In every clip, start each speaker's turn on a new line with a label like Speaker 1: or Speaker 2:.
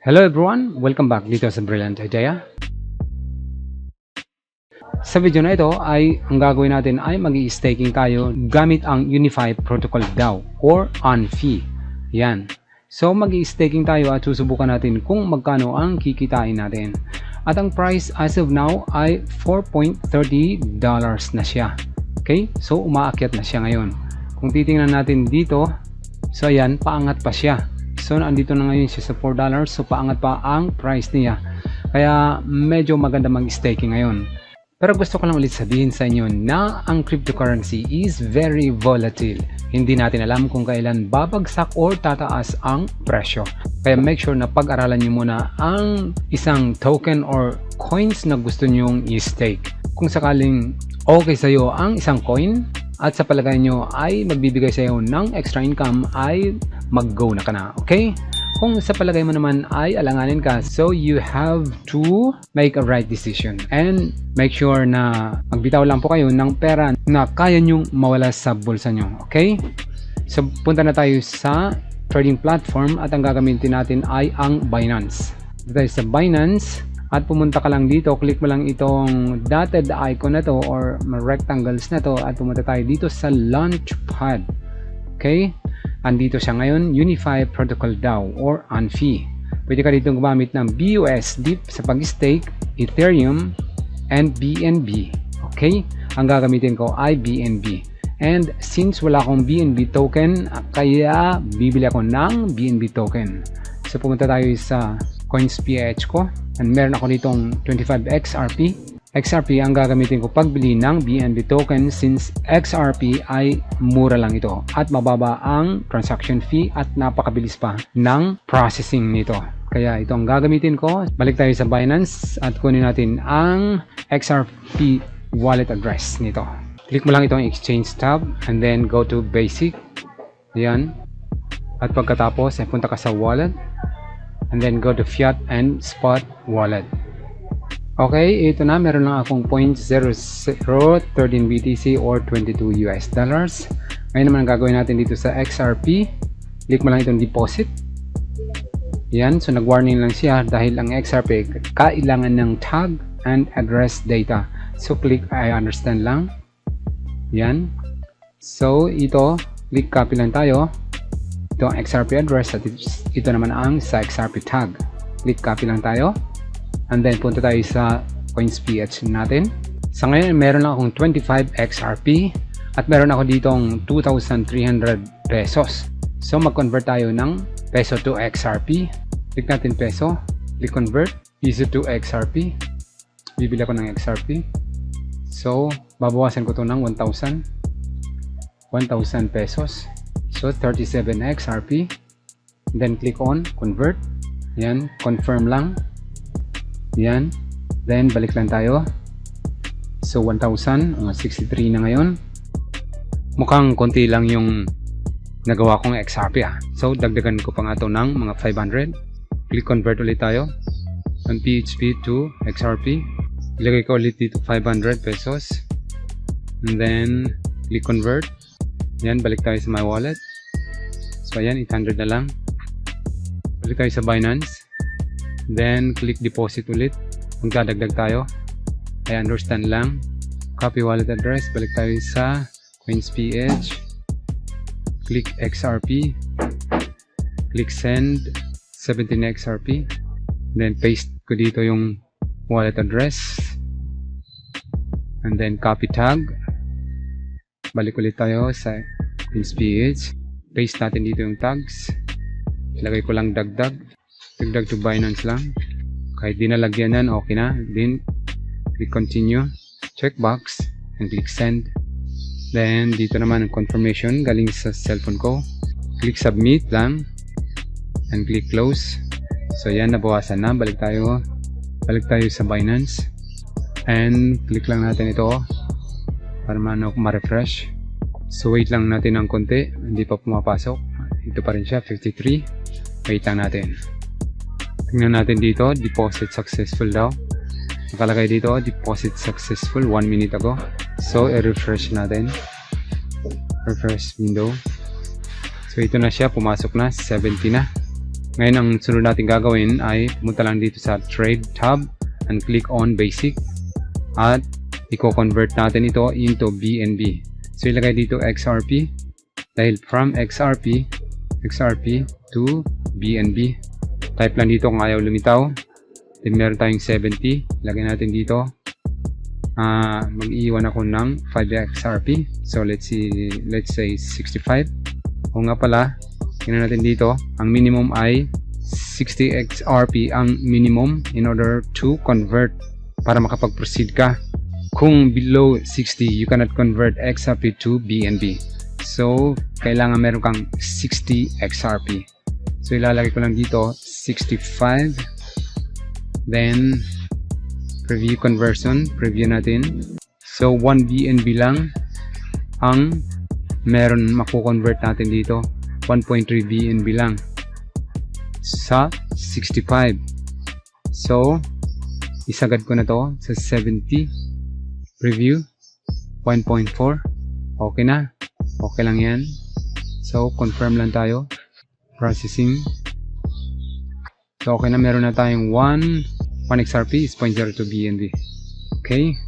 Speaker 1: Hello everyone! Welcome back dito sa Brilliant Idea. Sa video na ito ay ang gagawin natin ay mag-i-staking tayo gamit ang Unify Protocol DAO or UNFI. Yan. So mag-i-staking tayo at susubukan natin kung magkano ang kikitain natin. At ang price as of now ay $4.30 na siya. Okay? So umaakyat na siya ngayon. Kung titingnan natin dito, so ayan, paangat pa siya. So andito na ngayon siya sa $4, so paangat pa ang price niya. Kaya medyo maganda mag-staking ngayon. Pero gusto ko lang ulit sabihin sa inyo na ang cryptocurrency is very volatile. Hindi natin alam kung kailan babagsak or tataas ang presyo. Kaya make sure na pag-aralan nyo muna ang isang token or coins na gusto nyong i-stake. Kung sakaling okay sa iyo ang isang coin at sa palagay nyo ay magbibigay sa iyo ng extra income, ay mag-go na ka na, okay? Kung sa palagay mo naman ay alanganin ka, so you have to make a right decision and make sure na magbitaw lang po kayo ng pera na kaya nyong mawala sa bulsa nyo, okay? So punta na tayo sa trading platform at ang gagamitin natin ay ang Binance. Dito tayo sa Binance at pumunta ka lang dito, click mo lang itong dotted icon na to or rectangles na to at pumunta tayo dito sa Launchpad, okay? Andito siya ngayon, Unify Protocol DAO or UNFI. Pwede ka dito gumamit ng BUSD sa pag-stake, Ethereum, and BNB. Okay? Ang gagamitin ko ay BNB. And since wala akong BNB token, kaya bibili ako ng BNB token. So pumunta tayo sa CoinsPH ko. And meron ako ditong 25 XRP. XRP ang gagamitin ko pagbili ng BNB token since XRP ay mura lang ito at mababa ang transaction fee at napakabilis pa ng processing nito. Kaya ito ang gagamitin ko. Balik tayo sa Binance at kunin natin ang XRP wallet address nito. Click mo lang itong exchange tab and then go to basic. Yan. At pagkatapos ay punta ka sa wallet and then go to fiat and spot wallet. Okay, ito na, meron lang akong 0.0013 BTC or $22 US. Ngayon naman ang gagawin natin dito sa XRP, click mo lang itong deposit. Yan, so nag-warning lang siya dahil ang XRP kailangan ng tag and address data. So click I understand lang. Yan. So ito, click copy lang tayo. Ito ang XRP address at ito naman ang sa XRP tag. Click copy lang tayo. And then punta tayo sa CoinsPH natin. Sa ngayon meron lang akong 25 XRP at meron ako ditong 2,300 pesos. So mag-convert tayo ng peso to XRP. Click natin peso, click convert, peso to XRP. Bibili ako ng XRP. So babawasan ko to ng 1,000 pesos. So 37 XRP. Then click on convert. Yan, confirm lang. Yan, then balik lang tayo. So 1,000, 63 na ngayon. Mukhang konti lang yung nagawa kong XRP So dagdagan ko pa nga ito ng mga 500. Click convert ulit tayo on PHP to XRP. Ilagay ko ulit dito 500 pesos and then click convert. Yan, balik tayo sa my wallet. So ayan, 800 na lang. Balik tayo sa Binance. Then click deposit ulit. Magdadagdag tayo. I understand lang. Copy wallet address. Balik tayo sa CoinsPH. Click XRP. Click send 17 XRP. Then paste ko dito yung wallet address. And then copy tag. Balik ulit tayo sa CoinsPH. Paste natin dito yung tags. Ilagay ko lang dagdag. Dagdag to Binance lang. Kahit di nalagyan yan, okay na. Then, click continue. Checkbox. And click send. Then, dito naman ang confirmation galing sa cellphone ko. Click submit lang. And click close. So, yan, nabawasan na. Balik tayo sa Binance. And, click lang natin ito para ma-refresh. So, wait lang natin ng konti. Hindi pa pumapasok. Ito pa rin siya, 53. Wait lang natin. Tingnan natin dito, deposit successful daw. Nakalagay dito, deposit successful 1 minute ago. So, i-refresh natin. Refresh window. So, ito na siya, pumasok na, 70 na. Ngayon, ang sunod natin gagawin ay pumunta lang dito sa Trade tab and click on Basic. At i-convert natin ito into BNB. So, ilagay dito XRP. Dahil from XRP to BNB. Type lang dito kung ayaw lumitaw. Then, meron tayong 70. Ilagay natin dito. Mag-iwan ako ng 5 XRP. So, let's say 65. O nga pala, tingnan natin dito, ang minimum ay 60 XRP ang minimum in order to convert para makapag-proceed ka. Kung below 60, you cannot convert XRP to BNB. So, kailangan meron kang 60 XRP. So, ilalagay ko lang dito 65. Then, preview conversion. Preview natin. So, 1 BNB lang ang meron mako-convert natin dito. 1.3 BNB lang sa 65. So, isagad ko na to sa 70. Preview 1.4. Okay na. Okay lang yan. So, confirm lang tayo. Processing. So, okay na. Meron na tayong 1 XRP is 0.02 BNB. Okay.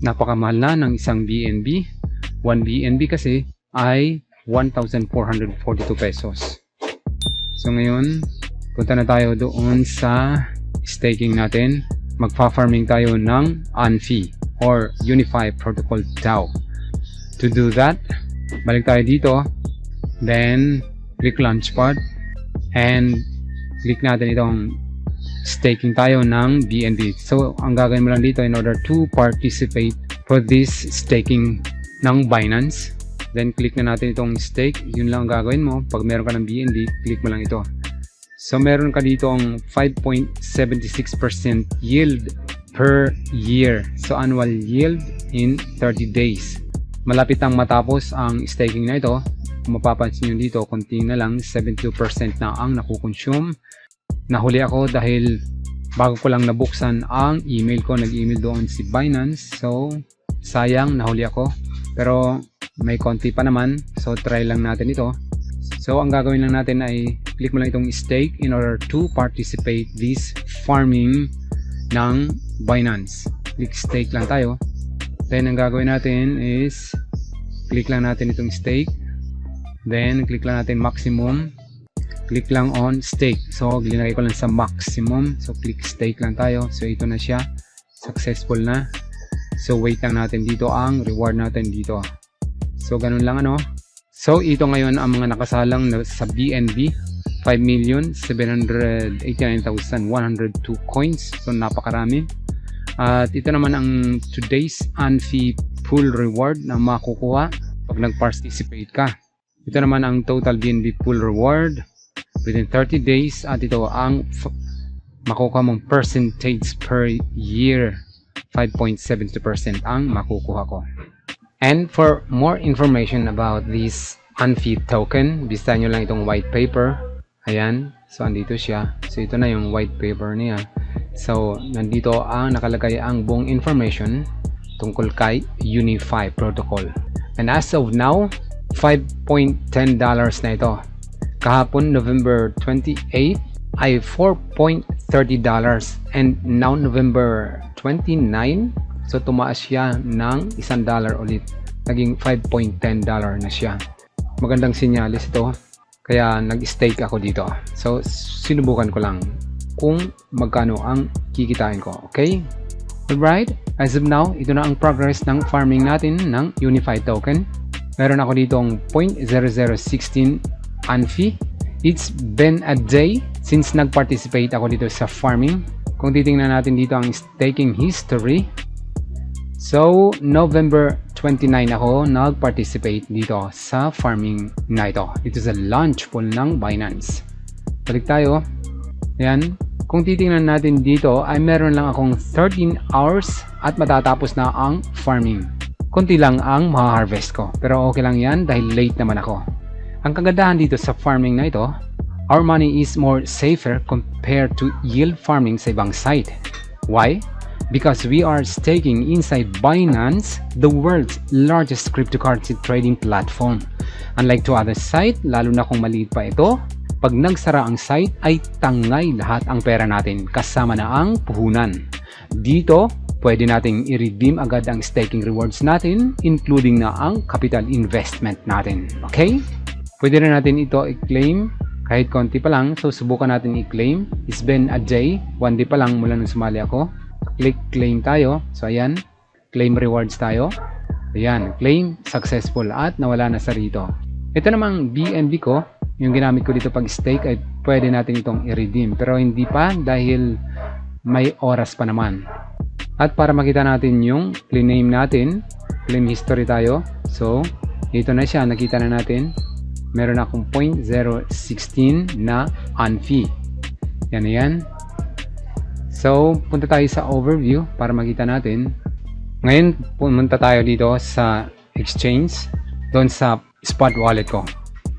Speaker 1: Napakamahal na ng isang BNB. 1 BNB kasi ay 1,442 pesos. So ngayon, punta na tayo doon sa staking natin. Magfa-farming tayo ng Amphi or Unify Protocol DAO. To do that, balik tayo dito. Then, click Launchpad. And, click natin itong staking tayo ng BNB. So, ang gagawin mo lang dito in order to participate for this staking ng Binance. Then, click na natin itong stake. Yun lang ang gagawin mo. Pag meron ka ng BNB, click mo lang ito. So, meron ka dito ang 5.76% yield per year. So, annual yield in 30 days. Malapit ang matapos ang staking na ito. Kung mapapansin nyo dito, konti na lang, 72% na ang nakukonsume. Nahuli ako dahil bago ko lang nabuksan ang email ko. Nag-email doon si Binance. So, sayang, nahuli ako. Pero, may konti pa naman, so try lang natin ito. So ang gagawin lang natin ay click mo lang itong stake in order to participate this farming ng Binance. Click stake lang tayo. Then ang gagawin natin is click lang natin itong stake. Then click lang natin maximum. Click lang on stake. So linagay ko lang sa maximum. So click stake lang tayo. So ito na siya. Successful na. So wait lang natin dito ang reward natin dito. So, ganun lang ano. So, ito ngayon ang mga nakasalang sa BNB. 5,789,102 coins. So, napakarami. At ito naman ang today's Amphi pool reward na makukuha pag nag-participate ka. Ito naman ang total BNB pool reward within 30 days. At ito ang makukuha mong percentage per year. 5.72% ang makukuha ko. And for more information about this Amphi token, bisitahin nyo lang itong white paper. Ayan. So, andito siya. So, ito na yung white paper niya. So, nandito ang nakalagay ang buong information tungkol kay Unify Protocol. And as of now, $5.10 na ito. Kahapon, November 28, ay $4.30. And now, November 29, so tumaas siya ng $1 ulit. Naging $5.10 na siya. Magandang sinyalis ito. Kaya nag-stake ako dito. So sinubukan ko lang kung magkano ang kikitain ko. Okay? Alright. As of now, ito na ang progress ng farming natin ng Unified token. Meron ako dito ang 0.0016 Amphi. It's been a day since nag-participate ako dito sa farming. Kung titingnan natin dito ang staking history. So, November 29 ako nag-participate dito sa farming na ito. Ito sa launch pool ng Binance. Balik tayo. Ayan. Kung titingnan natin dito ay meron lang akong 13 hours at matatapos na ang farming. Kunti lang ang ma-harvest ko. Pero okay lang yan dahil late naman ako. Ang kagandahan dito sa farming na ito, our money is more safer compared to yield farming sa ibang site. Why? Because we are staking inside Binance, the world's largest cryptocurrency trading platform. Unlike to other site, lalo na kung maliit pa ito, pag nagsara ang site ay tangay lahat ang pera natin kasama na ang puhunan. Dito, pwede nating i-redeem agad ang staking rewards natin, including na ang capital investment natin. Okay? Pwede na natin ito i-claim kahit konti pa lang. So, subukan natin i-claim. It's been a day. 1 day pa lang mula nung sumali ako. Click claim tayo. So, ayan. Claim rewards tayo. Ayan. Claim successful at nawala na sa rito. Ito namang BNB ko. Yung ginamit ko dito pag stake ay pwede natin itong i-redeem. Pero hindi pa dahil may oras pa naman. At para makita natin yung claim name natin, claim history tayo. So, ito na siya. Nakita na natin. Meron akong 0.016 na unfee. Yan na yan. So, punta tayo sa overview para makita natin. Ngayon, pumunta tayo dito sa exchange. Doon sa spot wallet ko.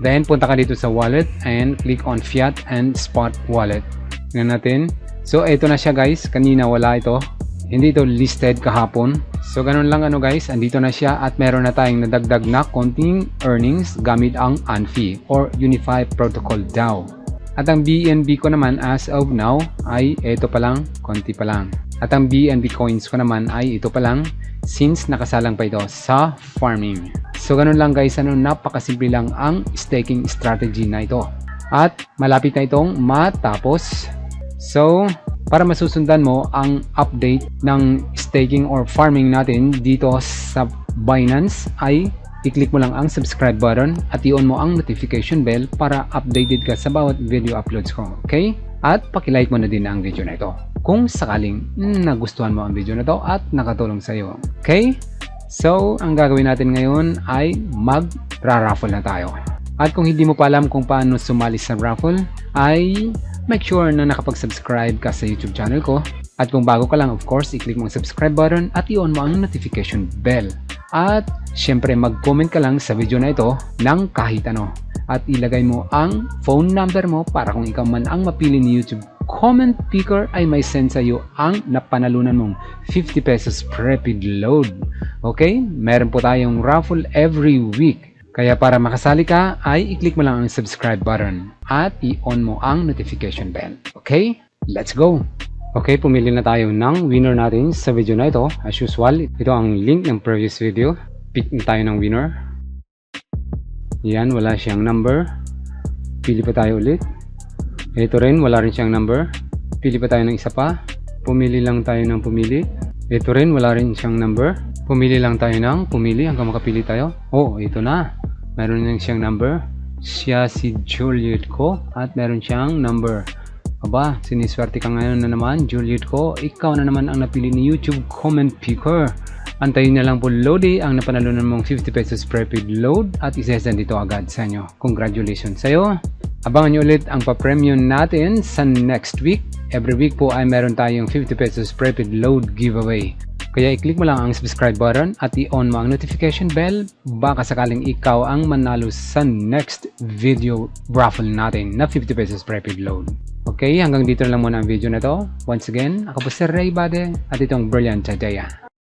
Speaker 1: Then, punta ka dito sa wallet and click on fiat and spot wallet. Tingnan natin. So, ito na siya guys. Kanina wala ito. Hindi ito listed kahapon. So, ganun lang guys. Andito na siya at meron na tayong nadagdag na konting earnings gamit ang unfee or Unify Protocol DAO. At ang BNB ko naman as of now ay ito pa lang, konti pa lang. At ang BNB coins ko naman ay ito pa lang since nakasalang pa ito sa farming. So, ganun lang guys, napakasimple lang ang staking strategy na ito. At malapit na itong matapos. So, para masusundan mo ang update ng staking or farming natin dito sa Binance ay i-click mo lang ang subscribe button at i-on mo ang notification bell para updated ka sa bawat video uploads ko. Okay? At pakilike mo na din ang video na ito kung sakaling nagustuhan mo ang video na ito at nakatulong sa iyo. Okay? So, ang gagawin natin ngayon ay mag-raffle na tayo. At kung hindi mo pa alam kung paano sumali sa raffle, ay make sure na nakapag-subscribe ka sa YouTube channel ko. At kung bago ka lang, of course, i-click mo ang subscribe button at i-on mo ang notification bell. At syempre, mag-comment ka lang sa video na ito ng kahit ano. At ilagay mo ang phone number mo para kung ikaw man ang mapili ni YouTube comment picker ay may send sa iyo ang napanalunan mong 50 pesos prepaid load. Okay? Meron po tayong raffle every week. Kaya para makasali ka ay i-click mo lang ang subscribe button at i-on mo ang notification bell. Okay? Let's go! Okay, pumili na tayo ng winner natin sa video na ito. As usual, ito ang link ng previous video. Pick na tayo ng winner. Yan, wala siyang number. Pili pa tayo ulit. Ito rin, wala rin siyang number. Pili pa tayo ng isa pa. Pumili lang tayo ng pumili. Ito rin, wala rin siyang number. Pumili lang tayo ng pumili hanggang makapili tayo. Oh, ito na. Meron lang siyang number. Siya si Juliet ko at meron siyang number. Aba, siniswerte ka ngayon na naman, Juliet ko. Ikaw na naman ang napili ni YouTube comment picker. Antayin na lang po Lodi ang napanalunan mong 50 pesos prepaid load at isesend dito agad sa inyo. Congratulations sa iyo. Abangan nyo ulit ang pa-premium natin sa next week. Every week po ay meron tayong 50 pesos prepaid load giveaway. Kaya i-click mo lang ang subscribe button at i-on mo ang notification bell. Baka sakaling ikaw ang manalo sa next video raffle natin na 50 pesos prepaid load. Okay, hanggang dito na lang muna ang video na to. Once again, ako po si Ray Bade at itong Brilliant Idea.